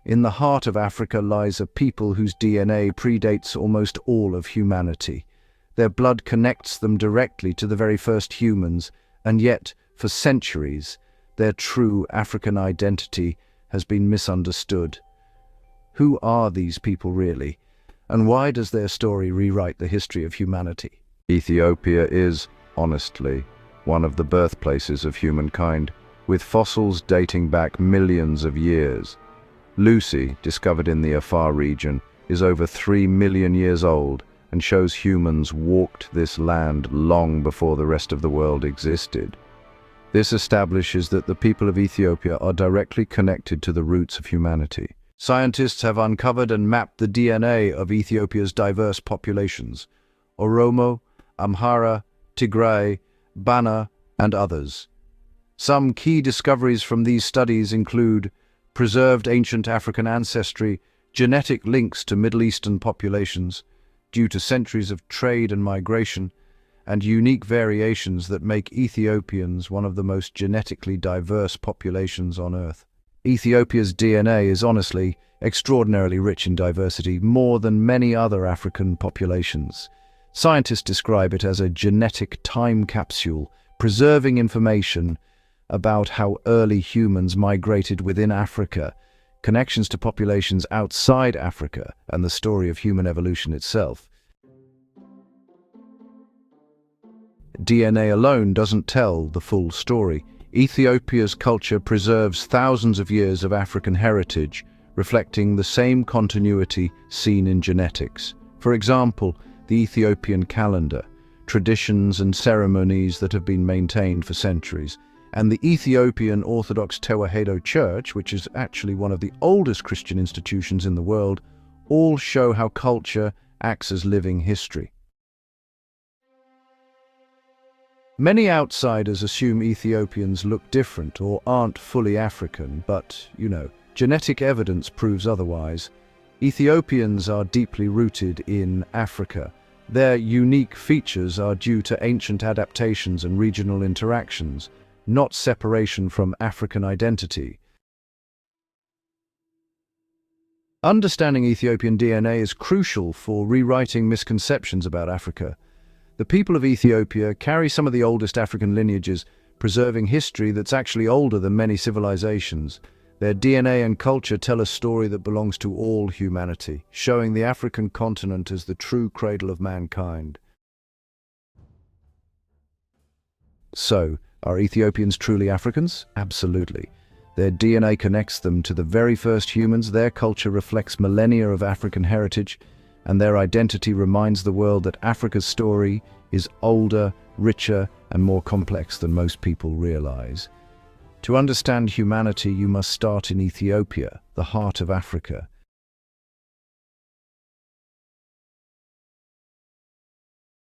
In the heart of Africa lies a people whose DNA predates almost all of humanity. Their blood connects them directly to the very first humans, and yet, for centuries, their true African identity has been misunderstood. Who are these people really, and why does their story rewrite the history of humanity? Ethiopia is, honestly, one of the birthplaces of humankind, with fossils dating back millions of years. Lucy, discovered in the Afar region, is over 3 million years old and shows humans walked this land long before the rest of the world existed. This establishes that the people of Ethiopia are directly connected to the roots of humanity. Scientists have uncovered and mapped the DNA of Ethiopia's diverse populations: Oromo, Amhara, Tigray, Bana, and others. Some key discoveries from these studies include preserved ancient African ancestry, genetic links to Middle Eastern populations due to centuries of trade and migration, and unique variations that make Ethiopians one of the most genetically diverse populations on Earth. Ethiopia's DNA is honestly extraordinarily rich in diversity, more than many other African populations. Scientists describe it as a genetic time capsule, preserving information about how early humans migrated within Africa, connections to populations outside Africa, and the story of human evolution itself. DNA alone doesn't tell the full story. Ethiopia's culture preserves thousands of years of African heritage, reflecting the same continuity seen in genetics. For example, the Ethiopian calendar, traditions and ceremonies that have been maintained for centuries, and the Ethiopian Orthodox Tewahedo Church, which is actually one of the oldest Christian institutions in the world, all show how culture acts as living history. Many outsiders assume Ethiopians look different or aren't fully African, but, genetic evidence proves otherwise. Ethiopians are deeply rooted in Africa. Their unique features are due to ancient adaptations and regional interactions, not separation from African identity. Understanding Ethiopian DNA is crucial for rewriting misconceptions about Africa. The people of Ethiopia carry some of the oldest African lineages, preserving history that's actually older than many civilizations. Their DNA and culture tell a story that belongs to all humanity, showing the African continent as the true cradle of mankind. So, are Ethiopians truly Africans? Absolutely. Their DNA connects them to the very first humans, their culture reflects millennia of African heritage, and their identity reminds the world that Africa's story is older, richer, and more complex than most people realize. To understand humanity, you must start in Ethiopia, the heart of Africa.